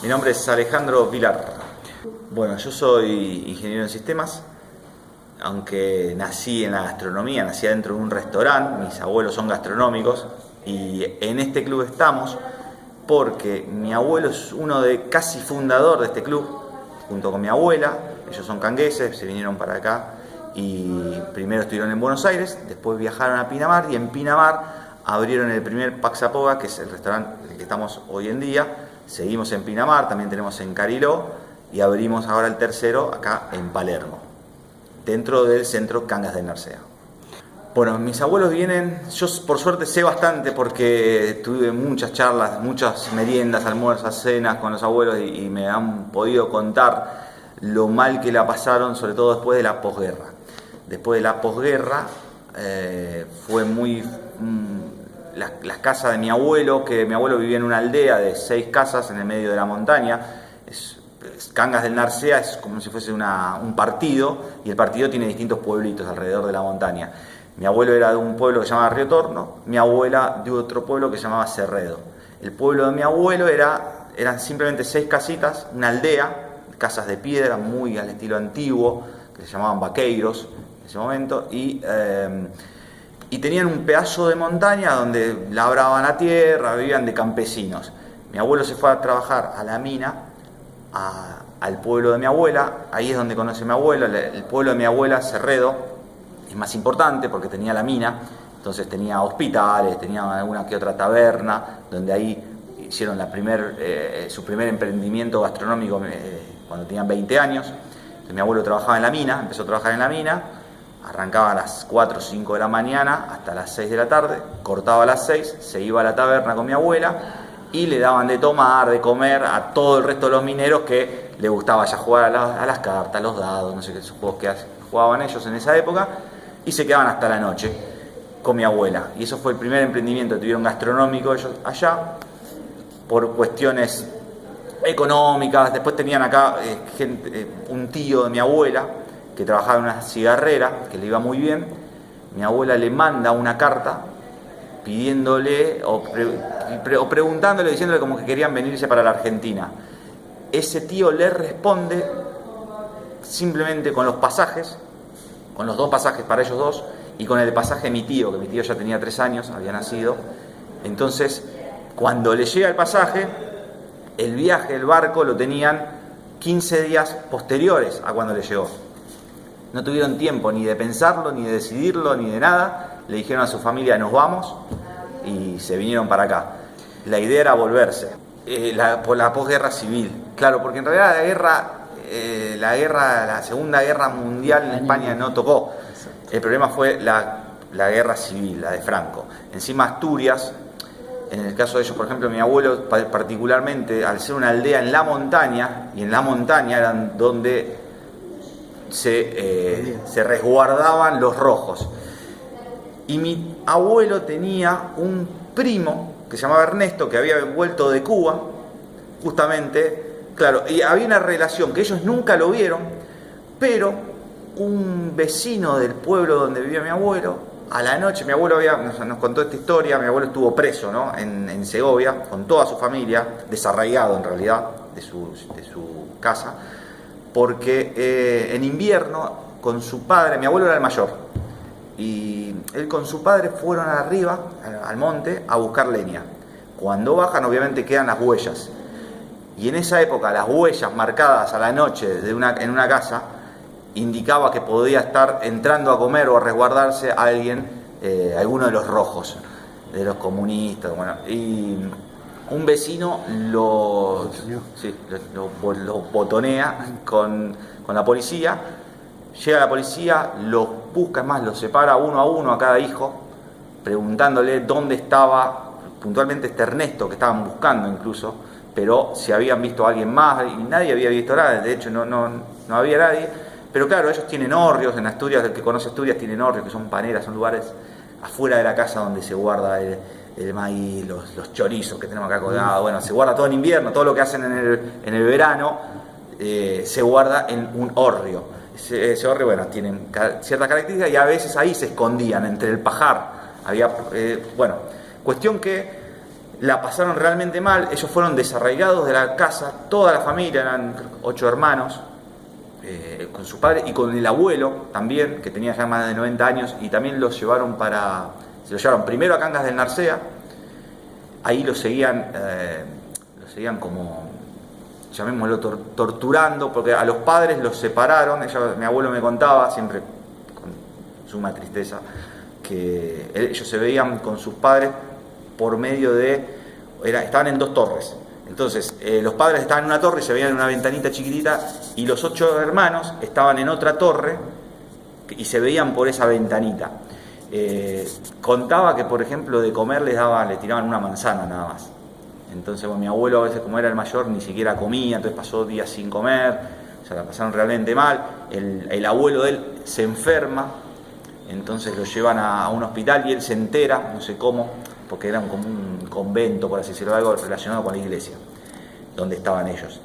Mi nombre es Alejandro Vilar. Bueno, yo soy ingeniero en sistemas, aunque nací en la gastronomía, nací dentro de un restaurante, mis abuelos son gastronómicos y en este club estamos porque mi abuelo es uno de casi fundador de este club, junto con mi abuela. Ellos son cangueses, se vinieron para acá y primero estuvieron en Buenos Aires, después viajaron a Pinamar y en Pinamar abrieron el primer Paxapoga, que es el restaurante en el que estamos hoy en día. Seguimos en Pinamar, también tenemos en Cariló y abrimos ahora el tercero acá en Palermo, dentro del centro Cangas del Narcea. Bueno, mis abuelos vienen, yo por suerte sé bastante porque tuve muchas charlas, muchas meriendas, almuerzos, cenas con los abuelos y me han podido contar lo mal que la pasaron, sobre todo después de la posguerra. Después de la posguerra fue muy... las casas de mi abuelo, que mi abuelo vivía en una aldea de 6 casas en el medio de la montaña. Cangas del Narcea es como si fuese un partido, y el partido tiene distintos pueblitos alrededor de la montaña. Mi abuelo era de un pueblo que se llamaba Río Torno, mi abuela de otro pueblo que se llamaba Cerredo. El pueblo de mi abuelo eran simplemente 6 casitas, una aldea, casas de piedra muy al estilo antiguo, que se llamaban vaqueiros en ese momento, y tenían un pedazo de montaña donde labraban la tierra, vivían de campesinos. Mi abuelo se fue a trabajar a la mina, al pueblo de mi abuela, ahí es donde conoce a mi abuela. El pueblo de mi abuela, Cerredo, es más importante porque tenía la mina, entonces tenía hospitales, tenía alguna que otra taberna, donde ahí hicieron su primer emprendimiento gastronómico cuando tenían 20 años. Entonces mi abuelo trabajaba en la mina, empezó a trabajar en la mina, arrancaba a las 4 o 5 de la mañana hasta las 6 de la tarde, cortaba a las 6, se iba a la taberna con mi abuela y le daban de tomar, de comer a todo el resto de los mineros que le gustaba ya jugar a las cartas, a los dados, no sé qué, esos juegos que jugaban ellos en esa época, y se quedaban hasta la noche con mi abuela. Y eso fue el primer emprendimiento que tuvieron gastronómico ellos allá, por cuestiones económicas. Después tenían acá un tío de mi abuela que trabajaba en una cigarrera, que le iba muy bien. Mi abuela le manda una carta pidiéndole o preguntándole, diciéndole como que querían venirse para la Argentina. Ese tío le responde simplemente con los pasajes, con los 2 pasajes para ellos dos, y con el pasaje de mi tío, que mi tío ya tenía 3 años, había nacido. Entonces, cuando le llega el pasaje, el viaje, el barco, lo tenían 15 días posteriores a cuando le llegó. No tuvieron tiempo ni de pensarlo, ni de decidirlo, ni de nada. Le dijeron a su familia, nos vamos, y se vinieron para acá. La idea era volverse. Por la posguerra civil. Claro, porque en realidad la Segunda Guerra Mundial en España no tocó. El problema fue la guerra civil, la de Franco. Encima Asturias, en el caso de ellos, por ejemplo, mi abuelo particularmente, al ser una aldea en la montaña, y en la montaña eran donde se resguardaban los rojos. Y mi abuelo tenía un primo que se llamaba Ernesto, que había vuelto de Cuba, justamente, claro, y había una relación que ellos nunca lo vieron, pero un vecino del pueblo donde vivía mi abuelo, a la noche, mi abuelo nos contó esta historia. Mi abuelo estuvo preso, ¿no?, en Segovia, con toda su familia, desarraigado en realidad de su casa, porque en invierno con su padre, mi abuelo era el mayor, y él con su padre fueron arriba, al monte, a buscar leña. Cuando bajan, obviamente quedan las huellas, y en esa época las huellas marcadas a la noche en una casa indicaba que podía estar entrando a comer o a resguardarse alguien, alguno de los rojos, de los comunistas. Bueno, y un vecino lo botonea con la policía. Llega la policía, los busca, más los separa uno a uno a cada hijo, preguntándole dónde estaba puntualmente este Ernesto, que estaban buscando incluso, pero si habían visto a alguien más, y nadie había visto nada. De hecho no había nadie. Pero claro, ellos tienen hórreos en Asturias. El que conoce Asturias tienen hórreos, que son paneras, son lugares afuera de la casa donde se guarda el maíz, los chorizos que tenemos acá colgados. Bueno, se guarda todo en invierno, todo lo que hacen en el verano se guarda en un hórreo. Ese hórreo, bueno, tienen ciertas características, y a veces ahí se escondían entre el pajar. Había, cuestión que la pasaron realmente mal, ellos fueron desarraigados de la casa, toda la familia, eran 8 hermanos, con su padre y con el abuelo también, que tenía ya más de 90 años, y también se lo llevaron primero a Cangas del Narcea, ahí lo seguían como, llamémoslo, torturando, porque a los padres los separaron. Mi abuelo me contaba, siempre con suma tristeza, que ellos se veían con sus padres por medio estaban en 2 torres. Entonces, los padres estaban en una torre y se veían en una ventanita chiquitita, y los 8 hermanos estaban en otra torre y se veían por esa ventanita. Contaba que, por ejemplo, de comer le tiraban una manzana nada más. Entonces, mi abuelo a veces, como era el mayor, ni siquiera comía, entonces pasó días sin comer, se la pasaron realmente mal. El abuelo de él se enferma, entonces lo llevan a un hospital y él se entera, no sé cómo, porque era como un convento, por así decirlo, algo relacionado con la iglesia, donde estaban ellos.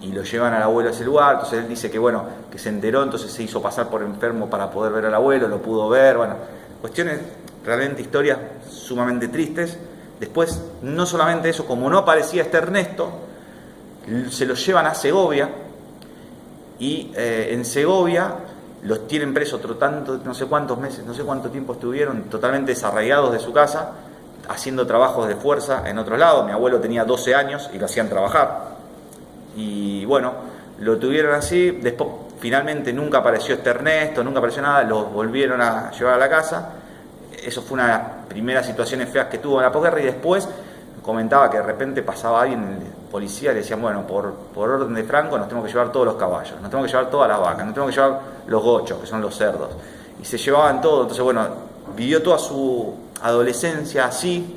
Y lo llevan al abuelo a ese lugar. Entonces él dice que se enteró, entonces se hizo pasar por enfermo para poder ver al abuelo, lo pudo ver. Bueno, cuestiones, realmente historias sumamente tristes. Después, no solamente eso, como no aparecía Ernesto, se los llevan a Segovia, y en Segovia los tienen presos no sé cuántos meses, no sé cuánto tiempo estuvieron, totalmente desarraigados de su casa, haciendo trabajos de fuerza en otro lado. Mi abuelo tenía 12 años y lo hacían trabajar. Y bueno, lo tuvieron así. Después, finalmente, nunca apareció Ernesto, nunca apareció nada, los volvieron a llevar a la casa. Eso fue una de las primeras situaciones feas que tuvo en la posguerra. Y después comentaba que de repente pasaba alguien, el policía, le decían, bueno, por orden de Franco nos tenemos que llevar todos los caballos, nos tenemos que llevar todas las vacas, nos tenemos que llevar los gochos, que son los cerdos. Y se llevaban todo. Entonces, bueno, vivió toda su adolescencia así.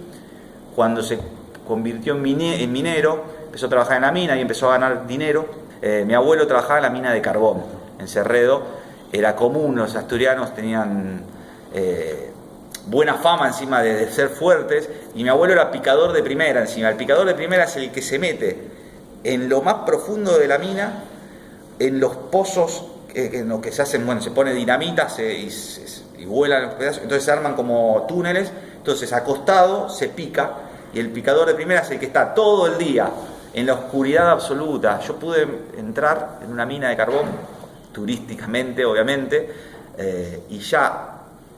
Cuando se convirtió en minero, empezó a trabajar en la mina y empezó a ganar dinero. Mi abuelo trabajaba en la mina de carbón, en Cerredo. Era común, los asturianos tenían buena fama encima de ser fuertes, y mi abuelo era picador de primera encima. El picador de primera es el que se mete en lo más profundo de la mina, en los pozos en lo que se hacen, bueno, se pone dinamita y vuelan los pedazos, entonces se arman como túneles. Entonces, acostado se pica, y el picador de primera es el que está todo el día en la oscuridad absoluta. Yo pude entrar en una mina de carbón, turísticamente, obviamente, y ya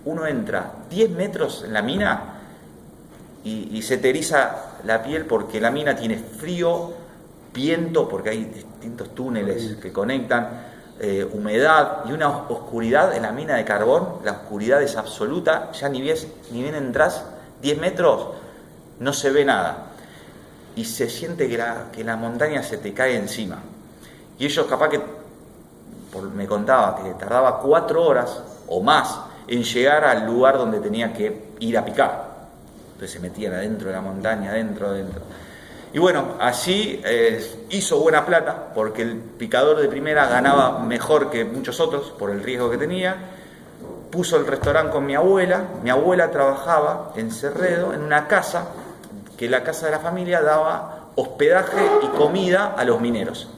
uno entra 10 metros en la mina y se te eriza la piel, porque la mina tiene frío, viento, porque hay distintos túneles que conectan, humedad y una oscuridad en la mina de carbón. La oscuridad es absoluta, ya ni bien entras 10 metros, no se ve nada. Y se siente que la montaña se te cae encima. Y ellos, capaz que, me contaba que tardaba 4 horas o más en llegar al lugar donde tenía que ir a picar. Entonces se metían adentro de la montaña, adentro. Y bueno, así hizo buena plata, porque el picador de primera ganaba mejor que muchos otros por el riesgo que tenía. Puso el restaurante con mi abuela. Mi abuela trabajaba en Cerredo, en una casa, que la casa de la familia daba hospedaje y comida a los mineros.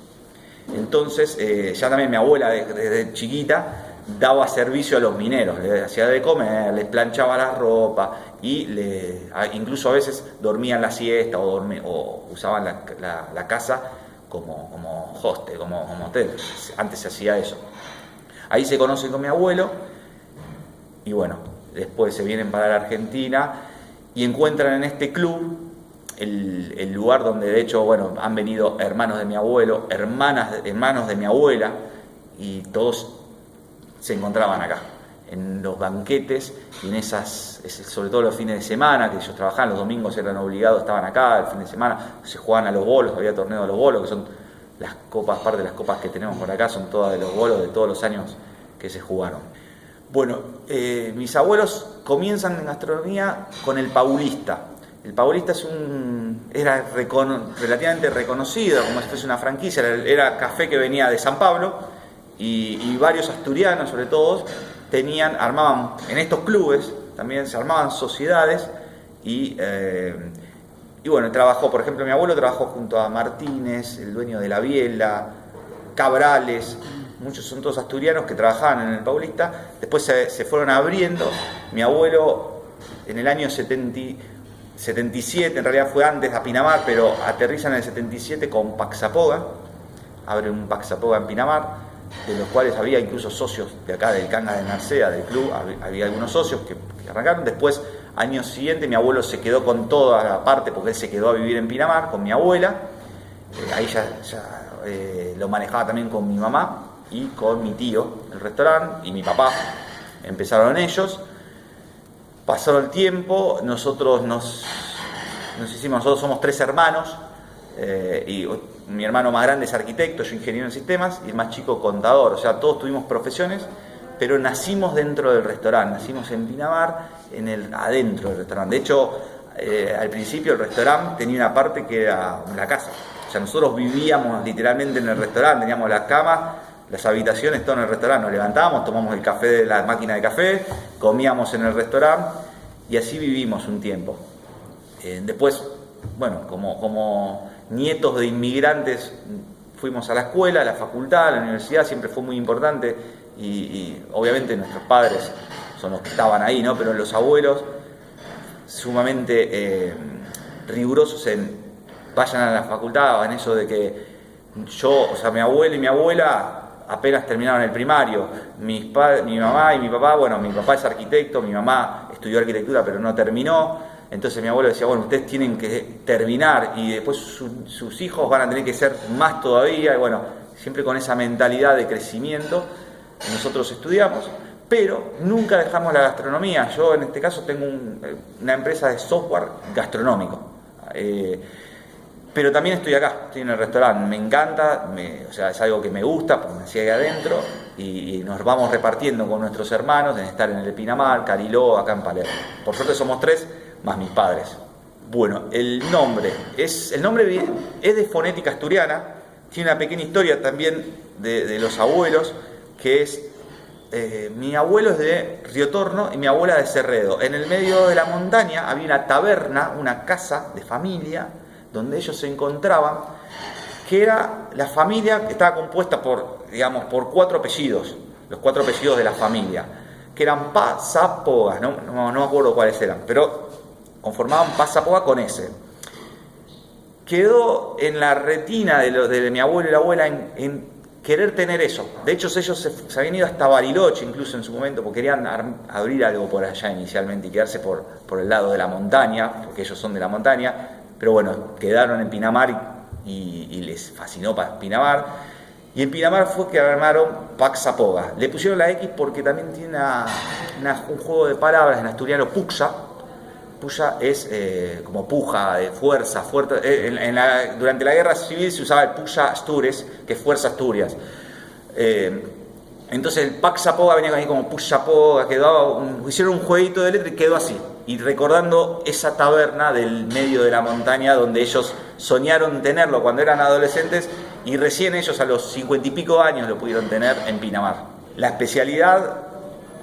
Entonces, ya también mi abuela desde chiquita daba servicio a los mineros, les hacía de comer, les planchaba la ropa, y incluso a veces dormían la siesta o usaban la casa como hostel, como hotel. Antes se hacía eso. Ahí se conocen con mi abuelo, y bueno, después se vienen para la Argentina y encuentran en este club el lugar donde, de hecho, bueno, han venido hermanos de mi abuelo, hermanos de mi abuela, y todos se encontraban acá, en los banquetes y en sobre todo los fines de semana, que ellos trabajaban, los domingos eran obligados, estaban acá, el fin de semana se jugaban a los bolos, había torneo de los bolos, que son las copas, parte de las copas que tenemos por acá, son todas de los bolos de todos los años que se jugaron. Bueno, mis abuelos comienzan en gastronomía con el Paulista. El Paulista era relativamente reconocido, como si fuese una franquicia, era café que venía de San Pablo, y varios asturianos, sobre todo, armaban en estos clubes, también se armaban sociedades, y bueno, trabajó, por ejemplo, mi abuelo trabajó junto a Martínez, el dueño de la Biela, Cabrales, muchos son todos asturianos que trabajaban en el Paulista. Después se fueron abriendo. Mi abuelo en el año 77, en realidad fue antes a Pinamar, pero aterrizan en el 77 con Paxapoga, abren un Paxapoga en Pinamar, de los cuales había incluso socios de acá del Cangas de Narcea, del club, había algunos socios que arrancaron. Después, año siguiente, mi abuelo se quedó con toda la parte, porque él se quedó a vivir en Pinamar con mi abuela, ahí ya lo manejaba también con mi mamá y con mi tío, el restaurante, y mi papá. Empezaron ellos, pasado el tiempo, nosotros somos 3 hermanos, y mi hermano más grande es arquitecto, yo ingeniero en sistemas, y el más chico contador. O sea, todos tuvimos profesiones, pero nacimos dentro del restaurante, nacimos en Pinamar, adentro del restaurante. De hecho, al principio el restaurante tenía una parte que era la casa. O sea, nosotros vivíamos literalmente en el restaurante, teníamos las camas, las habitaciones, todo en el restaurante. Nos levantábamos, tomamos el café de la máquina de café, comíamos en el restaurante y así vivimos un tiempo. Después, bueno, como nietos de inmigrantes, fuimos a la escuela, a la facultad, a la universidad, siempre fue muy importante y obviamente nuestros padres son los que estaban ahí, ¿no? Pero los abuelos, sumamente rigurosos en vayan a la facultad, en eso de que mi abuelo y mi abuela apenas terminaron el primario, mi mamá y mi papá, bueno, mi papá es arquitecto, mi mamá estudió arquitectura pero no terminó, entonces mi abuelo decía, bueno, ustedes tienen que terminar y después sus hijos van a tener que ser más todavía, y bueno, siempre con esa mentalidad de crecimiento, nosotros estudiamos, pero nunca dejamos la gastronomía. Yo en este caso tengo una empresa de software gastronómico, pero también estoy acá, estoy en el restaurante, me encanta, o sea, es algo que me gusta, porque nací ahí adentro, y nos vamos repartiendo con nuestros hermanos en estar en el Pinamar, Cariló, acá en Palermo. Por suerte somos 3, más mis padres. Bueno, el nombre es de fonética asturiana, tiene una pequeña historia también de los abuelos, que es, mi abuelo es de Río Torno y mi abuela de Cerredo. En el medio de la montaña había una taberna, una casa de familia, donde ellos se encontraban, que era la familia que estaba compuesta por 4 apellidos, los 4 apellidos de la familia, que eran Pasapoga, no me acuerdo cuáles eran, pero conformaban Pasapoga con ese. Quedó en la retina de mi abuelo y la abuela en querer tener eso. De hecho, ellos se habían ido hasta Bariloche incluso en su momento, porque querían abrir algo por allá inicialmente y quedarse por el lado de la montaña, porque ellos son de la montaña. Pero bueno, quedaron en Pinamar y les fascinó Pinamar. Y en Pinamar fue que armaron Paxapoga. Le pusieron la X porque también tiene un juego de palabras en asturiano, puxa. Puxa es como puja, de fuerza, fuerte. Durante la guerra civil se usaba el puxa Astures, que es fuerza Asturias. Entonces el Paxapoga venía ahí como Puxapoga, hicieron un jueguito de letras y quedó así. Y recordando esa taberna del medio de la montaña donde ellos soñaron tenerlo cuando eran adolescentes y recién ellos a los 50 y pico años lo pudieron tener en Pinamar. La especialidad,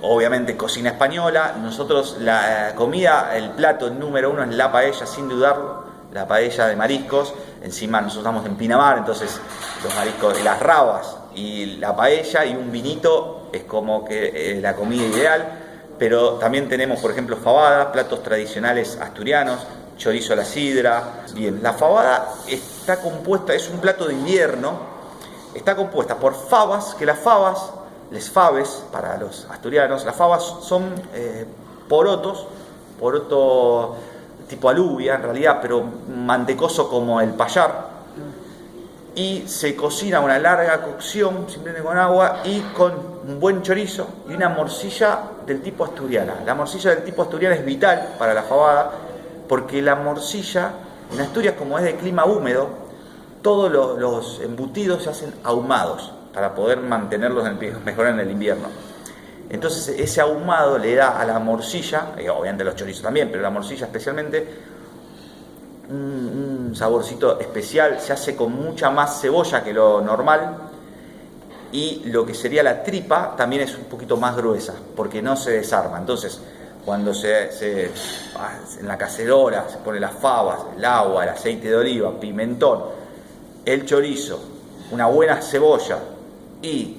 obviamente cocina española. Nosotros la comida, el plato número 1 es la paella, sin dudarlo, la paella de mariscos. Encima nosotros estamos en Pinamar, entonces los mariscos, las rabas y la paella y un vinito es como que la comida ideal. Pero también tenemos, por ejemplo, fabada, platos tradicionales asturianos, chorizo a la sidra. Bien, la fabada está compuesta, es un plato de invierno, está compuesta por fabas, que las fabas, les faves para los asturianos, las fabas son poroto tipo alubia en realidad, pero mantecoso como el payar. Y se cocina una larga cocción, simplemente con agua y con un buen chorizo y una morcilla del tipo asturiana. La morcilla del tipo asturiana es vital para la fabada porque la morcilla, en Asturias como es de clima húmedo, todos los embutidos se hacen ahumados para poder mantenerlos mejor en el invierno. Entonces ese ahumado le da a la morcilla, obviamente los chorizos también, pero la morcilla especialmente, un saborcito especial. Se hace con mucha más cebolla que lo normal y lo que sería la tripa también es un poquito más gruesa porque no se desarma. Entonces cuando en la cacerola se pone las fabas, el agua, el aceite de oliva, pimentón, el chorizo, una buena cebolla y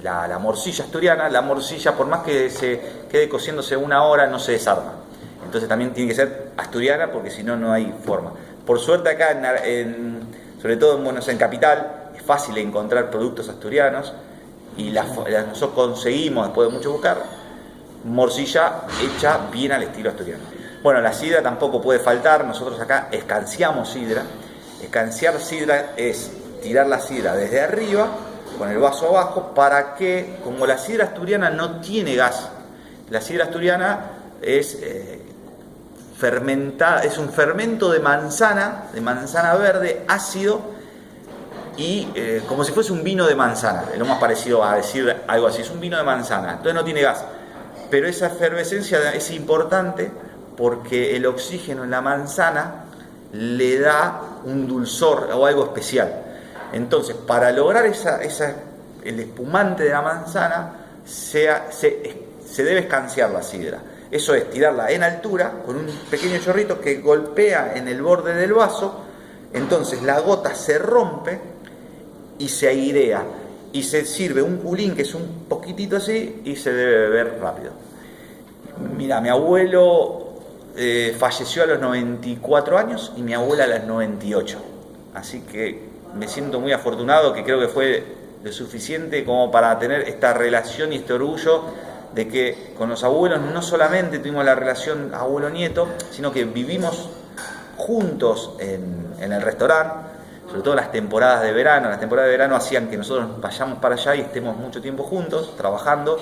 la morcilla asturiana, la morcilla por más que se quede cociéndose 1 hora no se desarma. Entonces también tiene que ser asturiana, porque si no, no hay forma. Por suerte acá, sobre todo en Capital, es fácil encontrar productos asturianos y nosotros conseguimos, después de mucho buscar, morcilla hecha bien al estilo asturiano. Bueno, la sidra tampoco puede faltar. Nosotros acá escanciamos sidra. Escanciar sidra es tirar la sidra desde arriba con el vaso abajo, para que, como la sidra asturiana no tiene gas, la sidra asturiana es fermentada, es un fermento de manzana verde, ácido, y como si fuese un vino de manzana, es lo más parecido a decir algo así, es un vino de manzana, entonces no tiene gas, pero esa efervescencia es importante porque el oxígeno en la manzana le da un dulzor o algo especial. Entonces, para lograr el espumante de la manzana, se debe escanciar la sidra. Eso es tirarla en altura con un pequeño chorrito que golpea en el borde del vaso. Entonces la gota se rompe y se airea y se sirve un culín que es un poquitito así y se debe beber rápido. Mira, mi abuelo falleció a los 94 años y mi abuela a los 98. Así que me siento muy afortunado, que creo que fue lo suficiente como para tener esta relación y este orgullo de que con los abuelos no solamente tuvimos la relación abuelo-nieto, sino que vivimos juntos en el restaurante, sobre todo las temporadas de verano. Las temporadas de verano hacían que nosotros vayamos para allá y estemos mucho tiempo juntos, trabajando.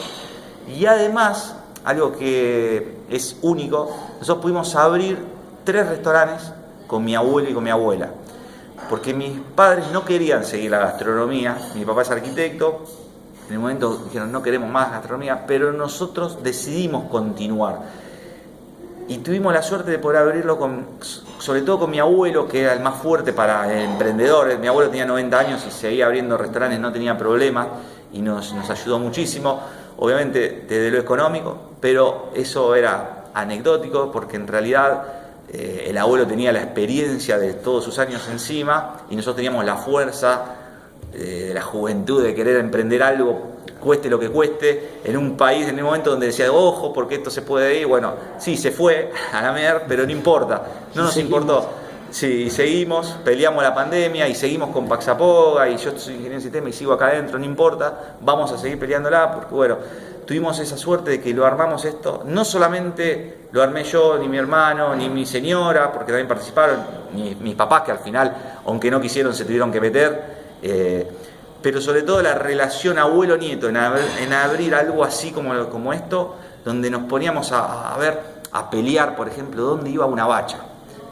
Y además, algo que es único, nosotros pudimos abrir 3 restaurantes con mi abuelo y con mi abuela, porque mis padres no querían seguir la gastronomía. Mi papá es arquitecto, en el momento dijeron no queremos más gastronomía, pero nosotros decidimos continuar. Y tuvimos la suerte de poder abrirlo sobre todo con mi abuelo, que era el más fuerte para emprendedores. Mi abuelo tenía 90 años y seguía abriendo restaurantes, no tenía problemas, y nos ayudó muchísimo, obviamente desde lo económico, pero eso era anecdótico, porque en realidad el abuelo tenía la experiencia de todos sus años encima y nosotros teníamos la fuerza de la juventud de querer emprender algo, cueste lo que cueste, en un país en el momento donde decía, ojo, porque esto se puede ir. Bueno, sí, se fue a la mierda, pero no importa, no nos importó. Sí, seguimos, peleamos la pandemia y seguimos con Paxapoga, y yo soy ingeniero en sistema y sigo acá adentro, no importa, vamos a seguir peleándola, porque bueno, tuvimos esa suerte de que lo armamos esto. No solamente lo armé yo, ni mi hermano, ni mi señora, porque también participaron, ni mis papás, que al final, aunque no quisieron, se tuvieron que meter, pero sobre todo la relación abuelo-nieto, en abrir algo así como esto, donde nos poníamos a pelear, por ejemplo, dónde iba una bacha.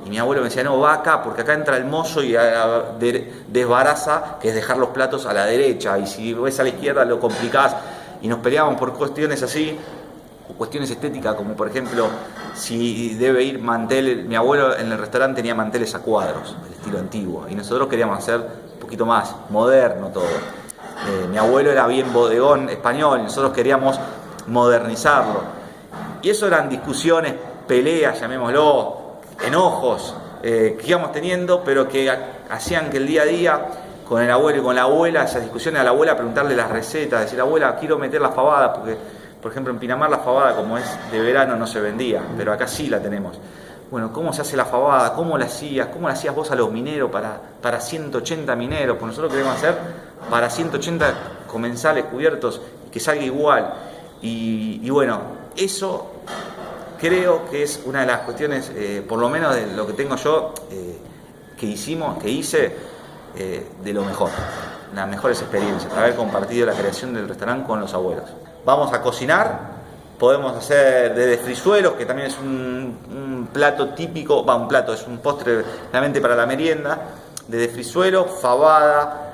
Y mi abuelo me decía, no, va acá, porque acá entra el mozo y desbaraza, que es dejar los platos a la derecha, y si ves a la izquierda lo complicás. Y nos peleábamos por cuestiones así, o cuestiones estéticas, como por ejemplo, si debe ir mantel. Mi abuelo en el restaurante tenía manteles a cuadros, del estilo antiguo, y nosotros queríamos hacer un poquito más moderno todo. Mi abuelo era bien bodegón español, y nosotros queríamos modernizarlo. Y eso eran discusiones, peleas, llamémoslo, enojos que íbamos teniendo, pero que hacían que el día a día, con el abuelo y con la abuela, esas discusiones, a la abuela preguntarle las recetas, decir, abuela, quiero meter la fabada, porque por ejemplo en Pinamar la fabada, como es de verano, no se vendía, pero acá sí la tenemos. Bueno, ¿cómo se hace la fabada? ¿Cómo la hacías? ¿Cómo la hacías vos a los mineros para 180 mineros? Pues nosotros queremos hacer para 180 comensales cubiertos, que salga igual. Y bueno, eso creo que es una de las cuestiones, por lo menos de lo que tengo yo, que hice de lo mejor, las mejores experiencias, haber compartido la creación del restaurante con los abuelos. Vamos a cocinar, podemos hacer desde frisuelos, que también es un plato típico, es un postre realmente para la merienda, desde frisuelo, fabada,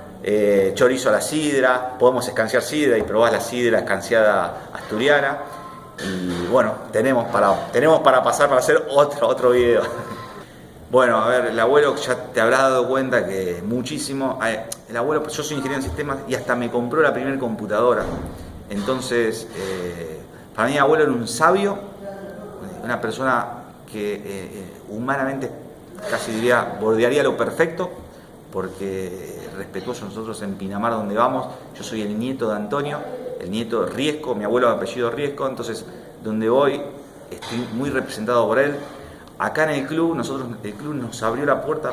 chorizo a la sidra, podemos escanciar sidra y probar la sidra escanciada asturiana. Y bueno, tenemos para pasar para hacer otro video. Bueno, a ver, el abuelo, ya te habrás dado cuenta que muchísimo. El abuelo, yo soy ingeniero en sistemas y hasta me compró la primera computadora. Entonces, para mí mi abuelo era un sabio, una persona que humanamente casi diría, bordearía lo perfecto, porque respetuoso. Nosotros en Pinamar, donde vamos, yo soy el nieto de Antonio, el nieto de Riesco, mi abuelo de apellido Riesco, entonces donde voy estoy muy representado por él. Acá en el club nos abrió la puerta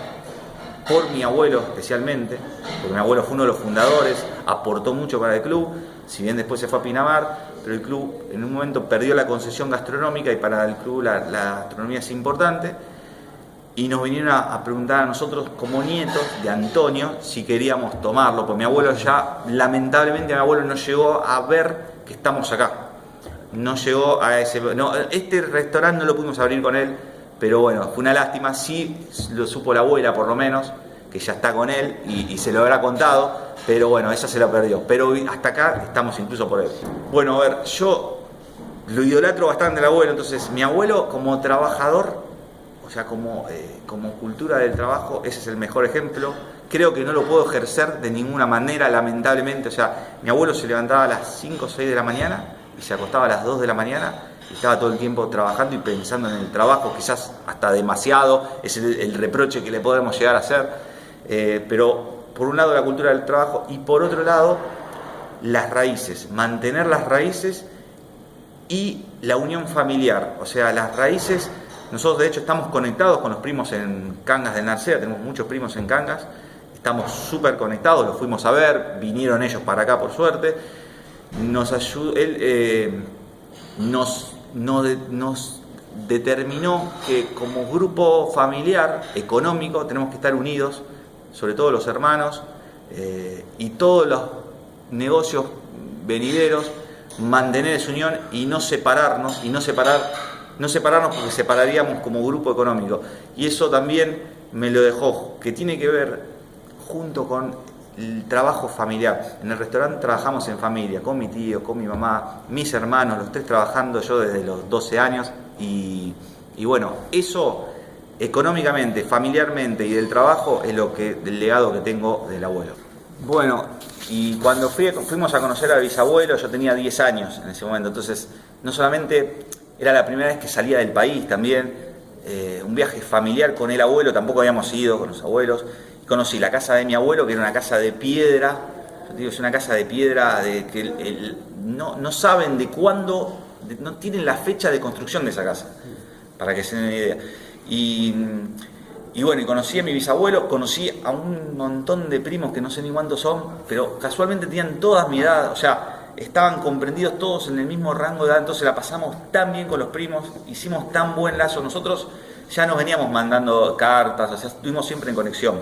por mi abuelo especialmente, porque mi abuelo fue uno de los fundadores, aportó mucho para el club, si bien después se fue a Pinamar, pero el club en un momento perdió la concesión gastronómica y para el club la gastronomía es importante, y nos vinieron a preguntar a nosotros como nietos de Antonio si queríamos tomarlo, porque mi abuelo ya, lamentablemente mi abuelo no llegó a ver que estamos acá, no llegó a este restaurante no lo pudimos abrir con él, pero bueno, fue una lástima, sí lo supo la abuela por lo menos, que ya está con él y se lo habrá contado, pero bueno, esa se la perdió, pero hasta acá estamos incluso por él. Bueno, a ver, yo lo idolatro bastante al abuelo, entonces mi abuelo como trabajador, o sea, como cultura del trabajo, ese es el mejor ejemplo. Creo que no lo puedo ejercer de ninguna manera, lamentablemente. O sea, mi abuelo se levantaba a las 5 o 6 de la mañana y se acostaba a las 2 de la mañana y estaba todo el tiempo trabajando y pensando en el trabajo, quizás hasta demasiado, es el reproche que le podemos llegar a hacer. Pero por un lado la cultura del trabajo y por otro lado las raíces, mantener las raíces y la unión familiar. O sea, las raíces... Nosotros de hecho estamos conectados con los primos en Cangas del Narcea, tenemos muchos primos en Cangas, estamos súper conectados, los fuimos a ver, vinieron ellos para acá por suerte, él nos determinó que como grupo familiar, económico, tenemos que estar unidos, sobre todo los hermanos y todos los negocios venideros, mantener esa unión y no separarnos porque separaríamos como grupo económico. Y eso también me lo dejó, que tiene que ver junto con el trabajo familiar. En el restaurante trabajamos en familia, con mi tío, con mi mamá, mis hermanos, los tres trabajando, yo desde los 12 años. Y bueno, eso económicamente, familiarmente y del trabajo es el legado que tengo del abuelo. Bueno, y cuando fuimos a conocer al bisabuelo, yo tenía 10 años en ese momento, entonces no solamente... Era la primera vez que salía del país también, un viaje familiar con el abuelo, tampoco habíamos ido con los abuelos. Conocí la casa de mi abuelo, que era una casa de piedra, yo digo, es una casa de piedra que no saben de cuándo, no tienen la fecha de construcción de esa casa, para que se den una idea. Y bueno, y conocí a mi bisabuelo, conocí a un montón de primos que no sé ni cuántos son, pero casualmente tenían toda mi edad, o sea, estaban comprendidos todos en el mismo rango de edad, entonces la pasamos tan bien con los primos, hicimos tan buen lazo, nosotros ya nos veníamos mandando cartas, o sea, estuvimos siempre en conexión,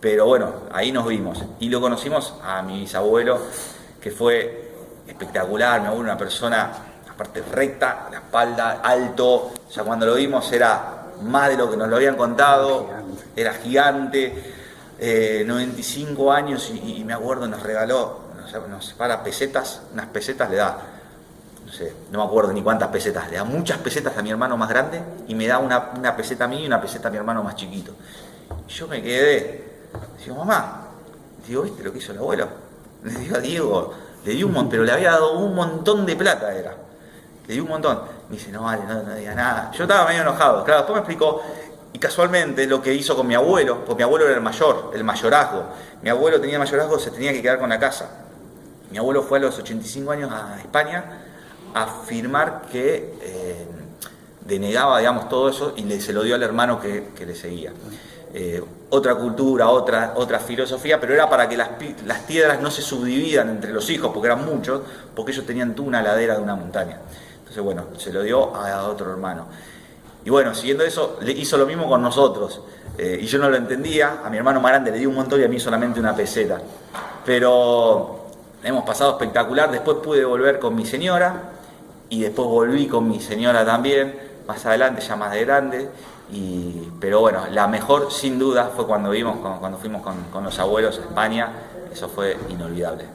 pero bueno, ahí nos vimos, y lo conocimos a mi bisabuelo, que fue espectacular, mi abuelo una persona, aparte recta, la espalda, alto, o sea, cuando lo vimos era más de lo que nos lo habían contado, era gigante, 95 años, y me acuerdo, nos regaló, nos separa pesetas, unas pesetas le da, no sé, no me acuerdo ni cuántas pesetas, le da muchas pesetas a mi hermano más grande y me da una peseta a mí y una peseta a mi hermano más chiquito. Y yo me quedé, digo, mamá, digo, ¿viste lo que hizo el abuelo? Le digo a Diego, le di un montón, pero le había dado un montón de plata, le di un montón. Me dice, no vale, no diga nada. Yo estaba medio enojado, claro, después me explicó, y casualmente lo que hizo con mi abuelo, porque mi abuelo era el mayorazgo, mi abuelo tenía mayorazgo, se tenía que quedar con la casa. Mi abuelo fue a los 85 años a España a afirmar que denegaba, digamos, todo eso y se lo dio al hermano que le seguía. Otra cultura, otra filosofía, pero era para que las piedras no se subdividan entre los hijos, porque eran muchos, porque ellos tenían toda una ladera de una montaña. Entonces, bueno, se lo dio a otro hermano. Y bueno, siguiendo eso, le hizo lo mismo con nosotros. Y yo no lo entendía, a mi hermano más grande le di un montón y a mí solamente una peseta. Pero... hemos pasado espectacular, después pude volver con mi señora y después volví con mi señora también, más adelante, ya más de grande, pero bueno, la mejor sin duda fue cuando fuimos con los abuelos a España, eso fue inolvidable.